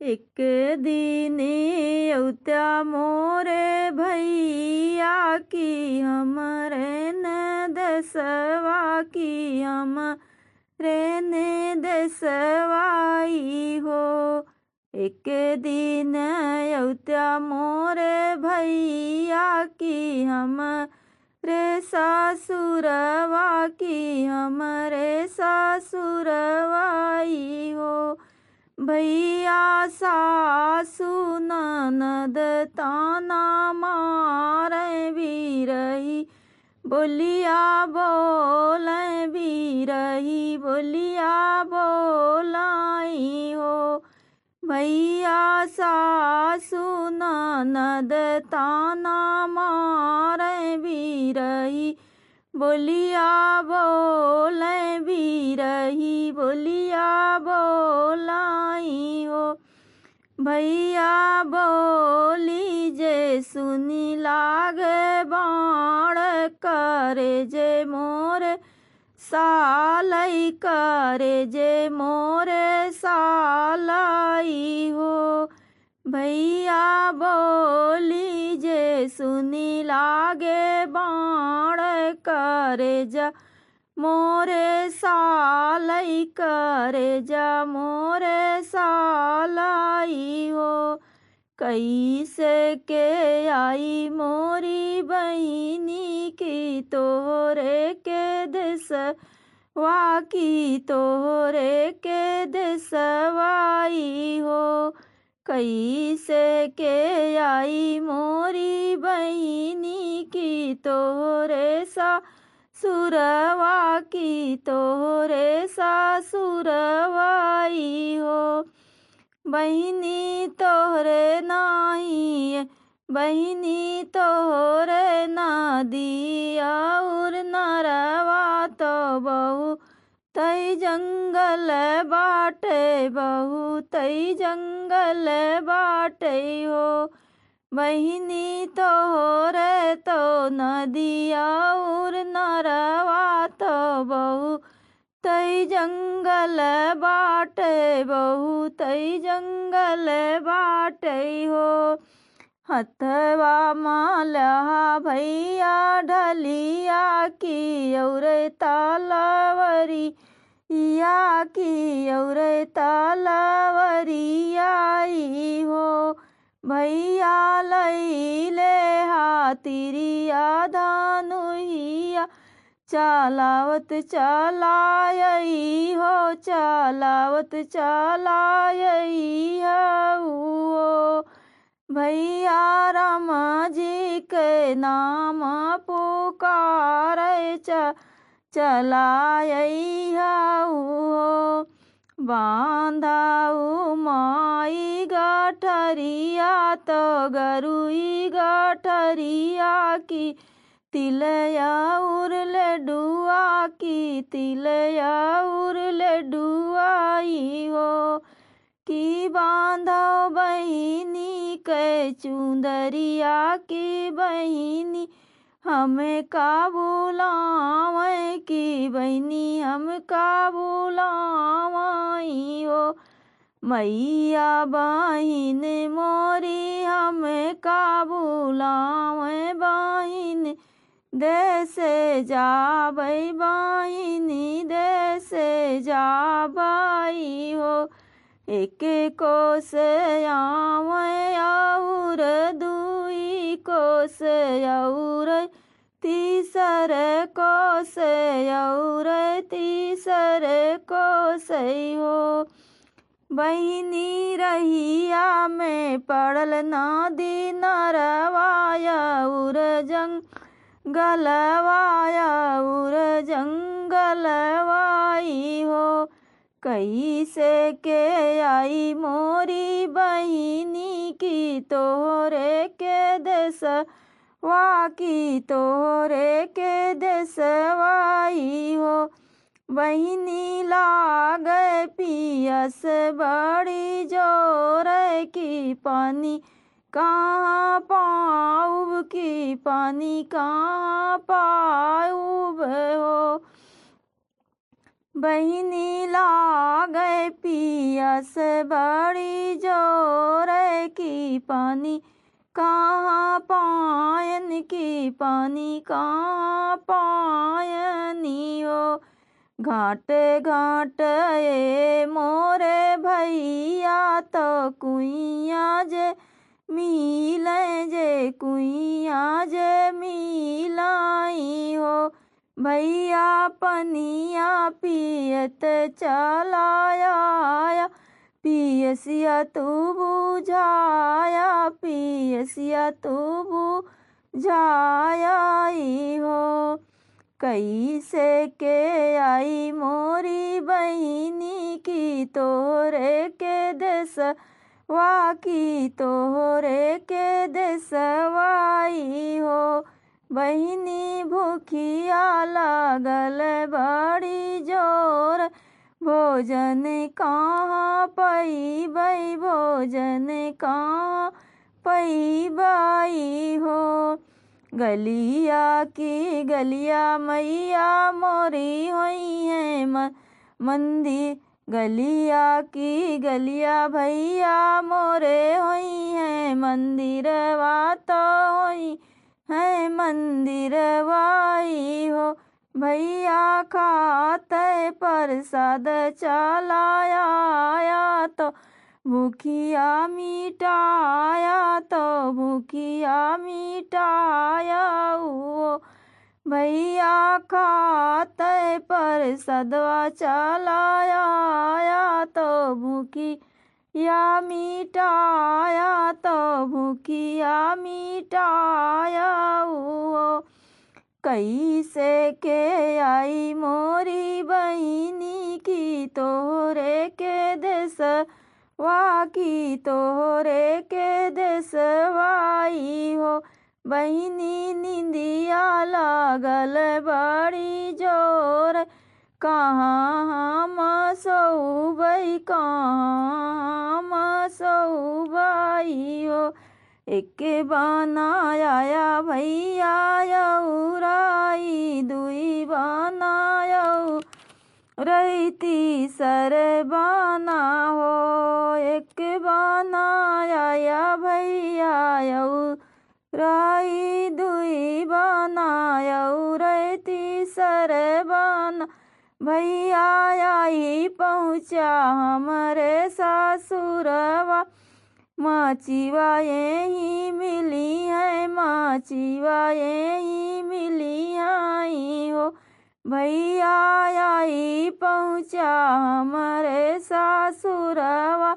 एक दिन औत्या मोरे भैया की हमरे न दसवा की हमरे ने दसवाई हो। एक दिन औत्या मोरे भैया की हमरे सासुरवा की हमरे सासुरवाई हो। भैया सासु ननद ताना मारे बिरही बोलिया बोले बिरही बोलिया बोलाई हो। भैया सासु ननद ताना मारे बिरही बोलिया बोले बिरही बोलिया बोलाई हो। भैया बोली जे सुनी लागे बाण करे जे मोर सालई करे जे मोरे सालाई हो। भैया बोली जे सुनी लागे बाण करे जा मोरे सालई करे जा मोरे सालाई हो। कैसे के आई मोरी बहिनी की तोहरे के देश वाकी तोहरे के देशवाई हो। कैसे के आई मोरी बहिनी की तोहरे सासुरवा की तोहरे सासुरवाई हो। बहिनी तोहरे नाही बहिनी तोहरे ना दिया और नरवा तो बहु तई जंगल बाटे बहु तई जंगल बाटे हो। बहिनी तोहरे तो नदिया और नरवा तो बहु तई जंगल बाटे बहु तई जंगल बाटे हो। हथवा माला भैया ढलिया की और तालावरी या की और तालावरियाई हो। भैया लैले हातिरिया धानुहिया चलावत चलायई हो चलावत चलायई हो। भैया राम जी के नाम पुकार चलायई हो। बांधाऊ माई गठरिया तो गरुई गठरिया की तिलया उर लडुआ की तिलया उर लडुआई हो। की बांधो बहिनी के चुंदरिया की बहिनी हमें का बुलावे की बहिनी हम का बुलावाई हो। मैया बहिन मोरी हमें का बुलावे बहिन देसे जाबई बहिनी देसे जाबई हो। एक कोस आवे और दुई कोस और तीसर कोस और तीसर कोस हो। बहिनी रहिया में पड़ल नदी नरवाया उर जंगलवाया उर जंगलवाई हो। कैसे के आई मोरी बहिनी की तोहरे के देश वाकी तोहरे के देशवाई हो। बहिनी लागे पियस बड़ी जोर की पानी कहाँ पाऊब की पानी कहाँ पाऊब हो। बहिनी लागे पियस बड़ी जो की पानी कहाँ पायन की पानी कहाँ पायनी हो। घाट घाट ये मोरे भैया तो कुइया जे मिले जे कुइया जे मिलाई हो। भैया पनिया पियत चलाया पियसिया तू बुझाया पियसिया तू बुझाया हो। कैसे के आई मोरी बहिनी की तोरे के देश वा की तोरे के देशवाई हो। बहिनी भूखिया लागल बड़ी जोर भोजन कहाँ पैबै भोजन कहाँ पैबै हो। गलिया की गलिया मैया मोरी होई है मंदिर गलिया की गलिया भैया मोरे होई है मंदिर वा तो होई है मंदिर वाई हो। भैया खाते प्रसाद चलाया तो भूखिया मिटाया तो भूखिया मिटाया हो। भैया खाते प्रसादवा चलाया तो भूखिया मिटाया तो भूखिया मिटाया हो। कैसे के आई मोरी बहिनी की तोरे के देश वा की तोरे के देशवाई हो। बहिनी निंदिया लागल बड़ी जोर कहाँ हम सोबै कहाँ हम सोबै हो। एक बनाया भैया यौराई दुई बनायो रहती सर बना हो। एक बनाया भैया यौराई दुई बनायो रहती सर बना। भैया आई पहुँचा हमारे ससुरवा माचिवा यही मिली है माचिवा यही मिली आई हो। भैया आई पहुँचा हमारे ससुरवा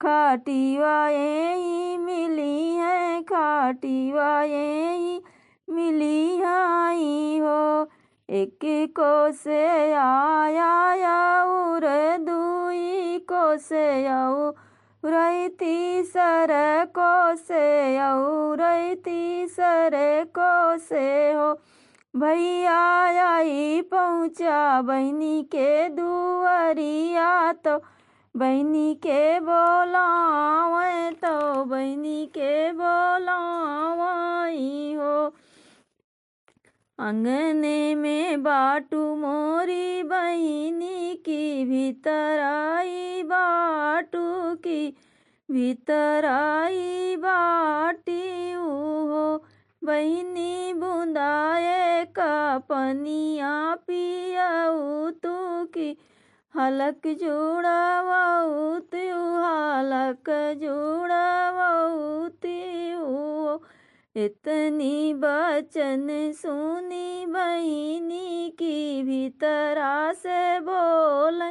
खाटिवा यही मिली है खाटिवा यही मिली आई हो। एक को से आया और दुई को से आओ रहती सर को से रहती सर को से हो। भैया आई पहुँचा बहनी के दुआरिया तो बहनी के बोलावे तो बहनी के बोलावाई हो। अंगने में बाटू मोरी बहिनी की भीतर आई बाटू की भीतर आई बाटी हो। बहिनी बूंदाए का पनिया पियाऊ तू की हलक जुड़ावाऊ तू हलक जुड़ावाऊ तू। इतनी बचन सुनी बहिनी की भीतरा से बोल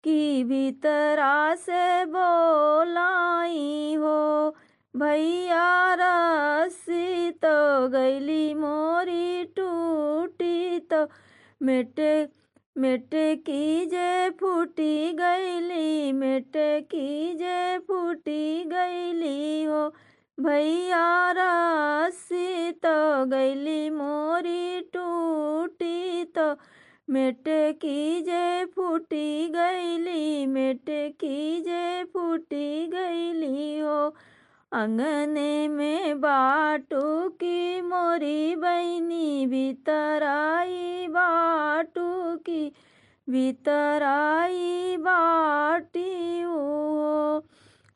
की भीतरा से बोलाई हो। भैया रस्सी तो गैली मोरी टूटी तो मिट की जे फूटी गैली मिट की जे फूटी गैली हो। भैया रस्सी तो गैली मोरी टूटी तो मिट की जे फूटी गैली मिट की जे फूटी गैली हो। अंगने में बाटू की मोरी बहनी भीतर आई बाटू की भीतर आई बाटी हो।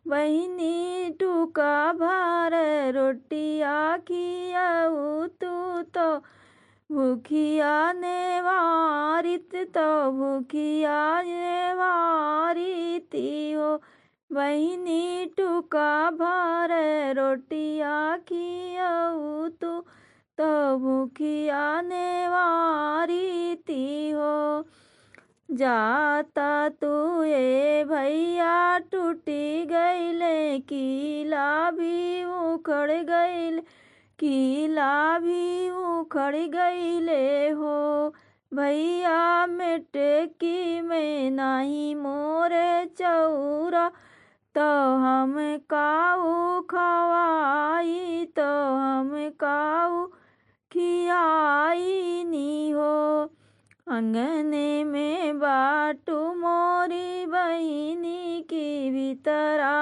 बहिनी टूका भार रोटिया खियाऊ तू तो भूखिया ने वारित तो भूखिया ने वारिती हो। बहिनी टूका भार रोटिया खियाऊ तू तो भूखिया ने वारिती हो। जाता तू ये भैया टूटी गईले किला भी उखड़ गईले किला भी उखड़ गईले हो। भैया मेटकी में नहीं मोरे चौरा तो हम काऊ खवाई तो हम काऊ खियाई नी हो। अंगने में बाटू मोरी बहिनी की भीतरा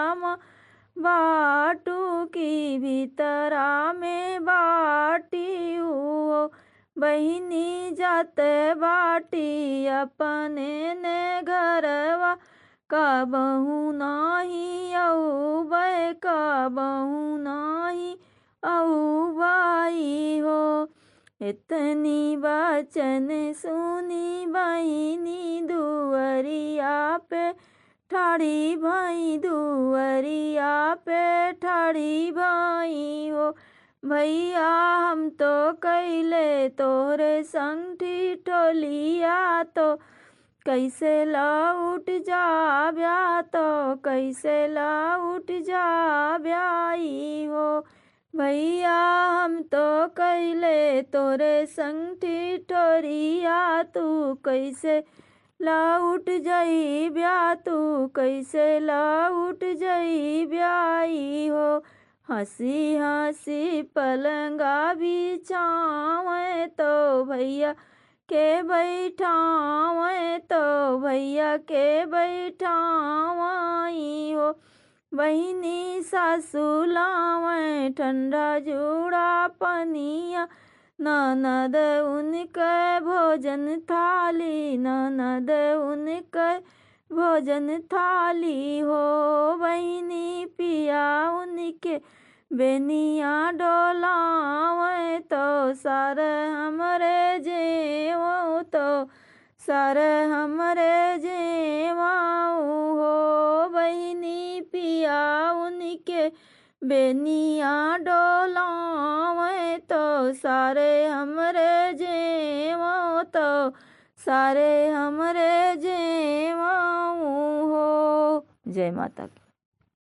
बाटू की भीतरा में बाटी हो। बहिनी जाते बाटी अपने ने घरवा का बहू नाही औ बै का बहू नाही औ बाई हो। इतनी वचन सुनी बहिनी दुअरिया पे ठाड़ी भाई दुअरिया पे ठाड़ी भाई हो। भैया हम तो कैले तोरे संग ठिठोलिया तो कैसे लौट जाब्या तो कैसे लौट जाब्याई हो। भैया हम तो कैले तोरे संग ठिठोरिया तू कैसे लौट जई ब्या तू कैसे लौट जई ब्याई हो। हंसी हंसी पलंगा बिछावे तो भैया के बैठावे तो भैया के बैठावाई हो। बहिनी सासू लावे ठंडा जूड़ा पनिया ननद उनके भोजन थाली ननद उनके भोजन थाली हो। बहिनी पिया उनके बेनिया डोलावे तो सार हमरे जेवो तो सार हमरे जेवाऊ हो। बहिनी पिया उनके बेनिया डोलावे तो सारे हमरे जेवो तो सारे हमरे जेवाऊ हो। जय माता की।